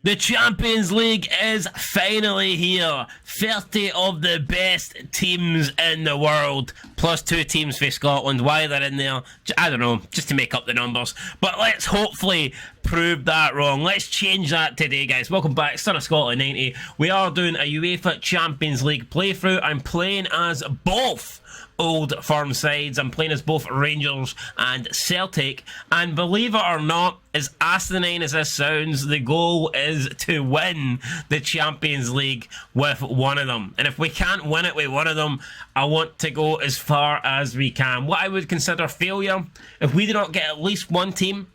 The Champions League is finally here. 30 of the best teams in the world, plus 2 teams for Scotland. Why they're in there, I don't know, just to make up the numbers. But let's hopefully prove that wrong. Let's change that today, guys. Welcome back, Son of Scotland 90. We are doing a UEFA Champions League playthrough. I'm playing as both old firm sides. I'm playing as both Rangers and Celtic, and believe it or not, as asinine as this sounds, the goal is to win the Champions League with one of them. And if we can't win it with one of them, I want to go as far as we can. What I would consider failure, if we do not get at least one team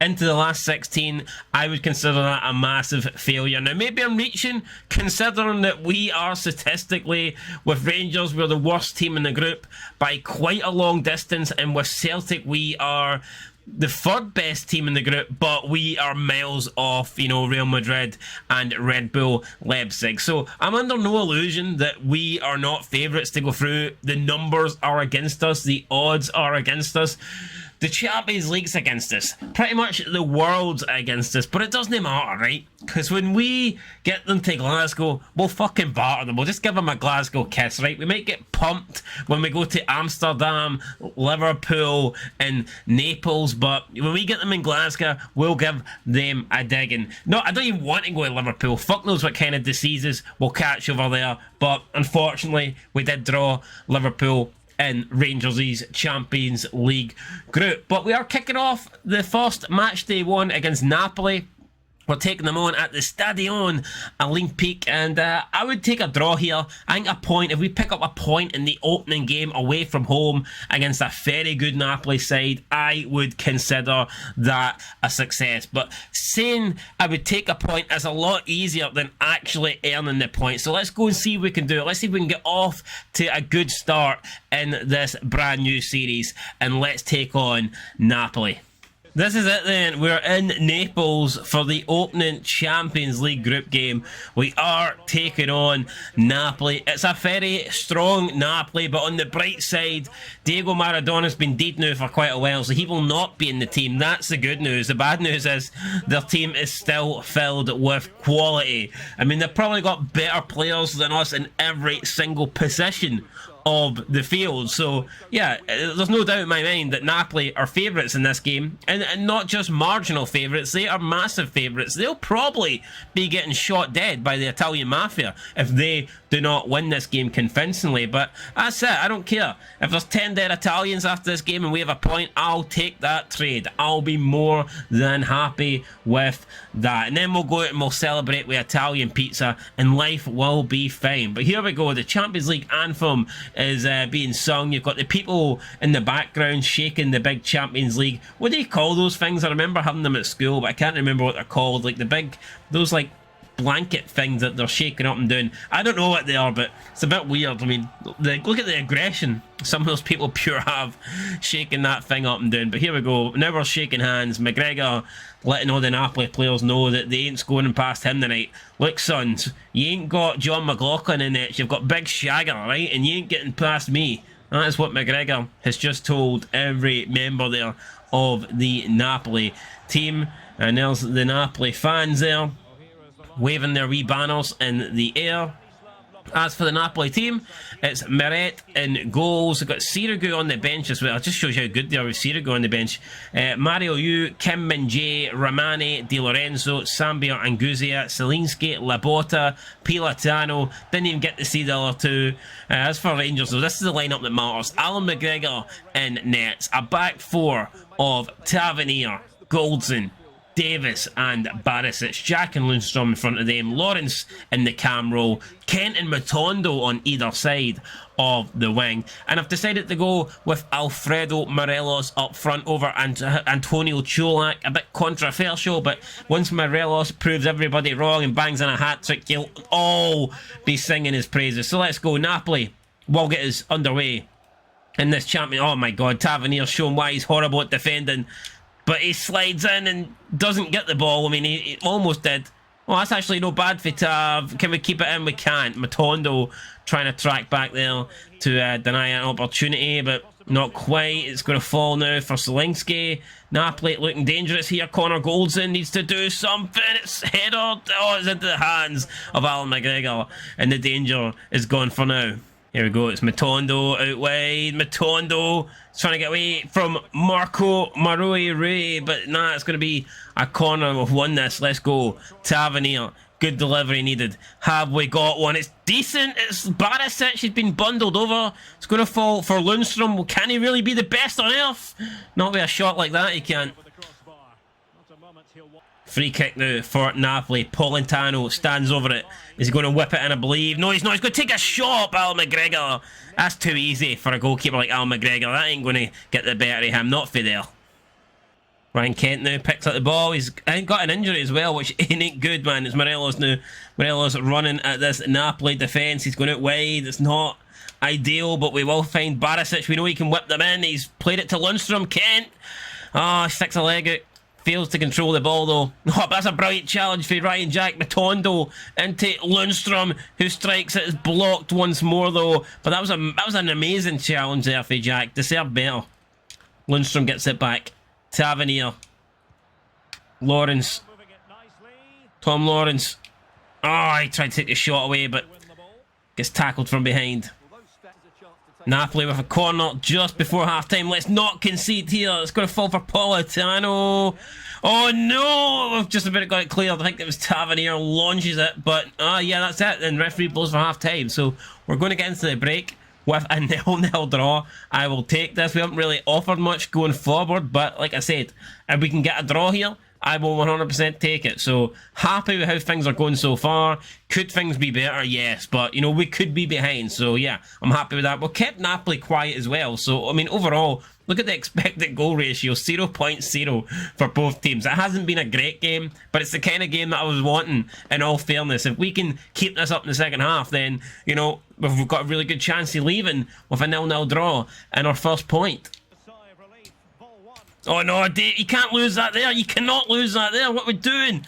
into the last 16, I would consider that a massive failure. Now, maybe I'm reaching, considering that we are statistically, with Rangers, we're the worst team in the group by quite a long distance, and with Celtic, we are the third best team in the group, but we are miles off, you know, Real Madrid and Red Bull Leipzig. So I'm under no illusion that we are not favourites to go through. The numbers are against us. The odds are against us. The Champions League's against us. Pretty much the world's against us. But it doesn't matter, right? Because when we get them to Glasgow, we'll fucking batter them. We'll just give them a Glasgow kiss, right? We might get pumped when we go to Amsterdam, Liverpool and Naples. But when we get them in Glasgow, we'll give them a digging. No, I don't even want to go to Liverpool. Fuck knows what kind of diseases we'll catch over there. But unfortunately, we did draw Liverpool in Rangers' Champions League group. But we are kicking off the first match day one against Napoli. We're taking them on at the Stadion Olympique, and I would take a draw here. I think a point, if we pick up a point in the opening game away from home against a very good Napoli side, I would consider that a success. But saying I would take a point is a lot easier than actually earning the point. So let's go and see if we can do it. Let's see if we can get off to a good start in this brand new series, and let's take on Napoli. This is it then. We're in Naples for the opening Champions League group game. We are taking on Napoli. It's a very strong Napoli, but on the bright side, Diego Maradona's been dead now for quite a while, so he will not be in the team. That's the good news. The bad news is their team is still filled with quality. I mean, they've probably got better players than us in every single position of the field. So yeah, there's no doubt in my mind that Napoli are favourites in this game, and not just marginal favourites, they are massive favourites. They'll probably be getting shot dead by the Italian mafia if they do not win this game convincingly. But that's it, I don't care. If there's 10 dead Italians after this game and we have a point, I'll take that trade. I'll be more than happy with that. And then we'll go out and we'll celebrate with Italian pizza and life will be fine. But here we go, the Champions League anthem is being sung. You've got the people in the background shaking the big Champions League. What do you call those things? I remember having them at school, but I can't remember what they're called. Like the big, those like blanket things that they're shaking up and down. I don't know what they are, but it's a bit weird. I mean, look at the aggression some of those people pure have shaking that thing up and down. But here we go. Now we're shaking hands. McGregor letting all the Napoli players know that they ain't scoring past him tonight. Look, sons, you ain't got John McLaughlin in it. You've got Big Shagger, right? And you ain't getting past me. That is what McGregor has just told every member there of the Napoli team. And there's the Napoli fans there, waving their wee banners in the air. As for the Napoli team, it's Meret in goals. We've got Sirigu on the bench as well. It just shows you how good they are with Sirigu on the bench. Mario Yu, Kim Min-jae, Romani, Di Lorenzo, Sambia Anguzia, Selinski, Labotta, Pilatano. Didn't even get to see the other two. As for Rangers, so this is the lineup that matters. Alan McGregor in nets. A back four of Tavernier, Goldson, Davis and Barisic, Jack and Lundstrom in front of them, Lawrence in the cam role, Kent and Matondo on either side of the wing. And I've decided to go with Alfredo Morelos up front over Antonio Cholak. A bit controversial, but once Morelos proves everybody wrong and bangs in a hat-trick, you'll all be singing his praises. So let's go. Napoli will get us underway in this champion. Oh my god, Tavernier showing why he's horrible at defending. But he slides in and doesn't get the ball. I mean, he almost did. Well, that's actually no bad for Tav. Can we keep it in? We can't. Matondo trying to track back there to deny an opportunity. But Not quite. It's going to fall now for Zielinski. Napoli looking dangerous here. Connor Goldson needs to do something. It's headed. Oh, it's into the hands of Alan McGregor. And the danger is gone for now. Here we go. It's Matondo out wide. Matondo trying to get away from Marco Marui Ray. But nah, it's going to be a corner. We've won this. Let's go. Tavernier. Good delivery needed. Have we got one? It's decent. It's Barisic. He's been bundled over. It's going to fall for Lundstrom. Well, can he really be the best on earth? Not with a shot like that, he can't. Free kick now for Napoli. Politano stands over it. Is he going to whip it in, I believe? No, he's not. He's going to take a shot, Al McGregor. That's too easy for a goalkeeper like Al McGregor. That ain't going to get the better of him. Not for there. Ryan Kent now picks up the ball. He's got an injury as well, which ain't good, man. It's Morelos now. Morelos running at this Napoli defence. He's going out wide. It's not ideal, but we will find Barisic. We know he can whip them in. He's played it to Lundstrom. Kent. Oh, sticks a leg out. Fails to control the ball, though. Oh, that's a brilliant challenge for Ryan Jack. Matondo into Lundstrom, who strikes it. Is blocked once more, though. But that was an amazing challenge there for Jack. Deserved better. Lundstrom gets it back. Tavernier. Lawrence. Tom Lawrence. Oh, he tried to take the shot away, but gets tackled from behind. Napoli with a corner just before half-time. Let's not concede here. It's going to fall for Politano. Oh, no! We've just about got it cleared. I think it was Tavernier launches it, but yeah, that's it. And referee blows for half-time. So we're going to get into the break with a 0-0 draw. I will take this. We haven't really offered much going forward, but like I said, if we can get a draw here, I will 100% take it. So happy with how things are going so far. Could things be better? Yes, but you know, we could be behind. So yeah, I'm happy with that. We kept Napoli quiet as well. So I mean, overall, look at the expected goal ratio, 0.0 for both teams. It hasn't been a great game, but it's the kind of game that I was wanting, in all fairness. If we can keep this up in the second half, then, you know, we've got a really good chance of leaving with a 0-0 draw and our first point. Oh no, you can't lose that there. You cannot lose that there. What are we doing?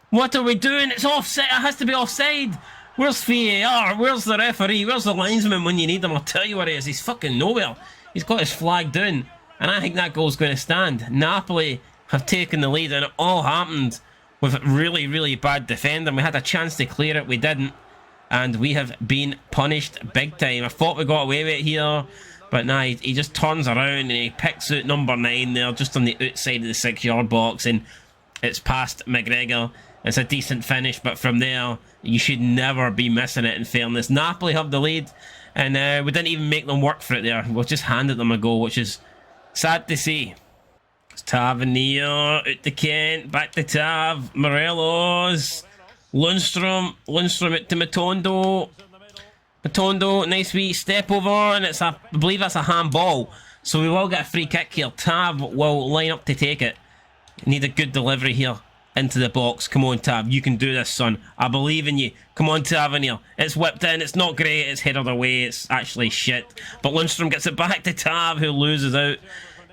What are we doing? It's offside. It has to be offside. Where's VAR? Where's the referee? Where's the linesman when you need him? I'll tell you where he is. He's fucking nowhere. He's got his flag down. And I think that goal's going to stand. Napoli have taken the lead, and it all happened with really, really bad defending. We had a chance to clear it. We didn't. And we have been punished big time. I thought we got away with it here. But nah, he just turns around and he picks out number 9 there, just on the outside of the 6-yard box. And it's past McGregor. It's a decent finish, but from there, you should never be missing it, in fairness. Napoli have the lead. And we didn't even make them work for it there. We just handed them a goal, which is sad to see. It's Tavernier, out to Kent, back to Tav, Morelos, Lundstrom out to Matondo. Matondo, nice wee step over, and it's I believe that's a handball. So we will get a free kick here. Tav will line up to take it. Need a good delivery here into the box. Come on, Tav, you can do this, son. I believe in you. Come on, Tavernier. It's whipped in. It's not great. It's headed away. It's actually shit. But Lundstrom gets it back to Tav, who loses out.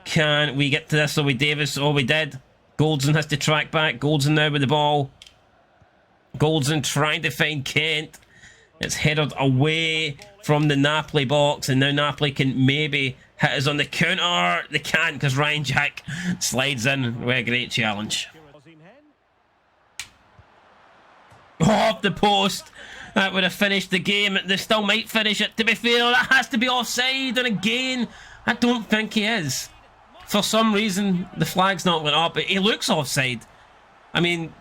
Can we get to this? So we Davis. Oh, we did. Goldson has to track back. Goldson now with the ball. Goldson trying to find Kent. It's headed away from the Napoli box, and now Napoli can maybe hit us on the counter. They can't, because Ryan Jack slides in with a great challenge. Off the post. That would have finished the game. They still might finish it, to be fair. That has to be offside, and again, I don't think he is. For some reason, the flag's not went up, but he looks offside. I mean,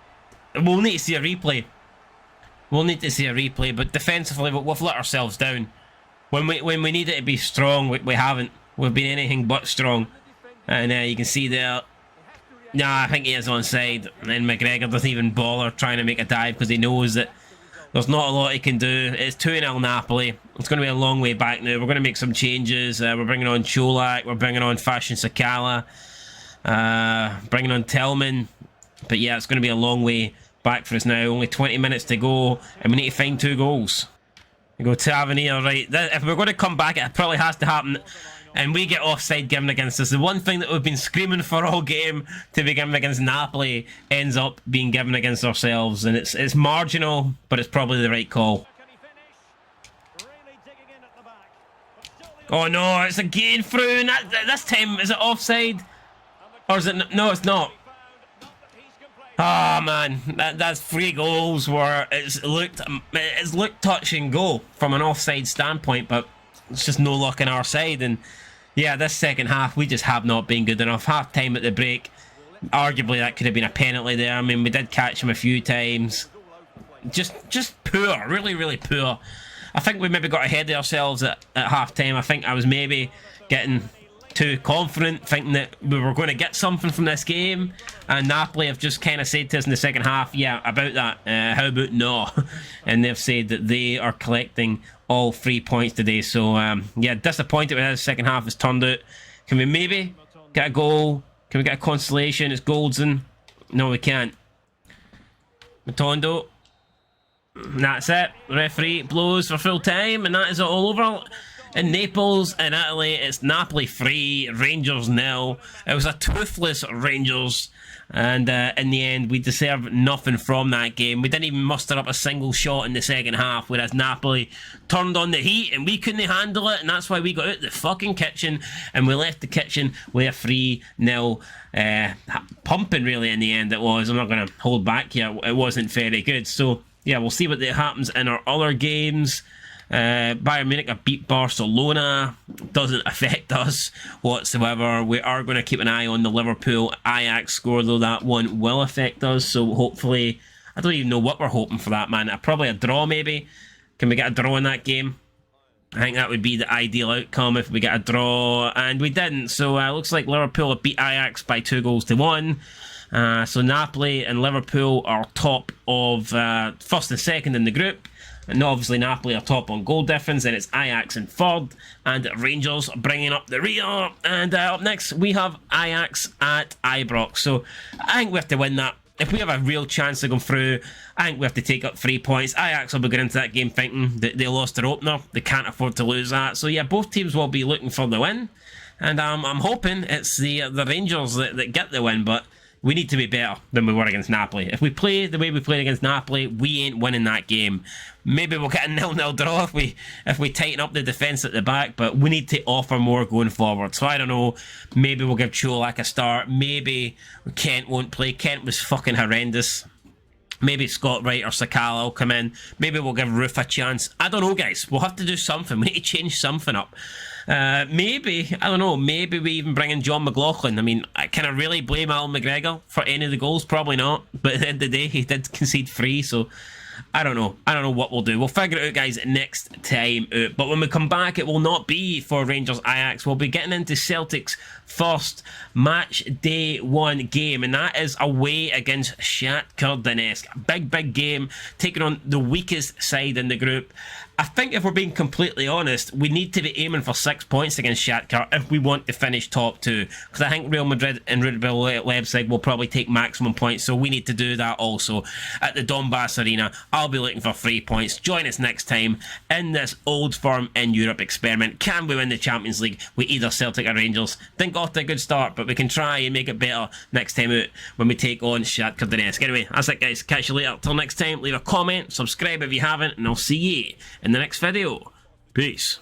we'll need to see a replay. We'll need to see a replay, but defensively, we've let ourselves down. When we need it to be strong, we haven't. We've been anything but strong. And you can see there. Nah, I think he is onside. And McGregor doesn't even bother trying to make a dive because he knows that there's not a lot he can do. It's 2-0 Napoli. It's going to be a long way back now. We're going to make some changes. We're bringing on Cholak. We're bringing on Fashion Sakala. Bringing on Tillman. But yeah, it's going to be a long way back for us now. Only 20 minutes to go, and we need to find 2 goals. We go Tavernier, right? If we're going to come back, it probably has to happen, and we get offside given against us. The one thing that we've been screaming for all game to be given against Napoli ends up being given against ourselves, and it's marginal, but it's probably the right call. Oh no, it's again through. And this time, is it offside? Or is it... No, it's not. Ah, man, that's 3 goals where it's looked touch and go from an offside standpoint, but it's just no luck on our side. And yeah, this second half, we just have not been good enough. Half time at the break, arguably that could have been a penalty there. I mean, we did catch him a few times. Just poor, really, really poor. I think we maybe got ahead of ourselves at half time. I think I was maybe getting too confident, thinking that we were going to get something from this game, and Napoli have just kind of said to us in the second half, yeah, about that, how about no? And they've said that they are collecting all 3 points today. So yeah, disappointed with how the second half has turned out. Can we maybe get a goal? Can we get a consolation? It's Goldson. No, we can't. Matondo. And that's it. The referee blows for full time, and that is it all over. In Naples, in Italy, it's Napoli 3, Rangers 0. It was a toothless Rangers, and in the end, we deserved nothing from that game. We didn't even muster up a single shot in the second half, whereas Napoli turned on the heat, and we couldn't handle it, and that's why we got out the fucking kitchen, and we left the kitchen with a 3-0 pumping, really, in the end it was. I'm not going to hold back here. It wasn't very good. So, yeah, we'll see what happens in our other games. Bayern Munich have beat Barcelona. Doesn't affect us whatsoever. We are going to keep an eye on the Liverpool Ajax score, though that one will affect us. So hopefully, I don't even know what we're hoping for that, man. Probably a draw, maybe. Can we get a draw in that game? I think that would be the ideal outcome if we get a draw, and we didn't. So looks like Liverpool have beat Ajax by 2-1. So Napoli and Liverpool are top of first and second in the group. And obviously Napoli are top on goal difference, and it's Ajax in third, and Rangers bringing up the rear. And up next we have Ajax at Ibrox. So I think we have to win that. If we have a real chance of going through, I think we have to take up 3 points. Ajax will be going into that game thinking that they lost their opener. They can't afford to lose that. So yeah, both teams will be looking for the win. And I'm hoping it's the Rangers that get the win, but we need to be better than we were against Napoli. If we play the way we played against Napoli, we ain't winning that game. Maybe we'll get a 0-0 draw if we tighten up the defence at the back, but we need to offer more going forward. So I don't know, maybe we'll give Cholak a start. Maybe Kent won't play. Kent was fucking horrendous. Maybe Scott Wright or Sakala will come in. Maybe we'll give Roof a chance. I don't know, guys. We'll have to do something. We need to change something up. Maybe, I don't know, maybe we even bring in John McLaughlin. I mean, can I really blame Alan McGregor for any of the goals? Probably not. But at the end of the day, he did concede 3, so I don't know. I don't know what we'll do. We'll figure it out, guys, next time out. But when we come back, it will not be for Rangers Ajax. We'll be getting into Celtic's first match day 1 game, and that is away against Shakhtar Donetsk. Big game, taking on the weakest side in the group. I think if we're being completely honest, we need to be aiming for 6 points against Shakhtar if we want to finish top 2. Because I think Real Madrid and Red Bull Leipzig will probably take maximum points, so we need to do that also at the Donbass Arena. I'll be looking for 3 points. Join us next time in this Old Firm in Europe experiment. Can we win the Champions League with either Celtic or Rangers? Didn't got a good start, but we can try and make it better next time out when we take on Shakhtar Donetsk. Anyway, that's it, guys. Catch you later. Till next time, leave a comment, subscribe if you haven't, and I'll see you in the next video. Peace.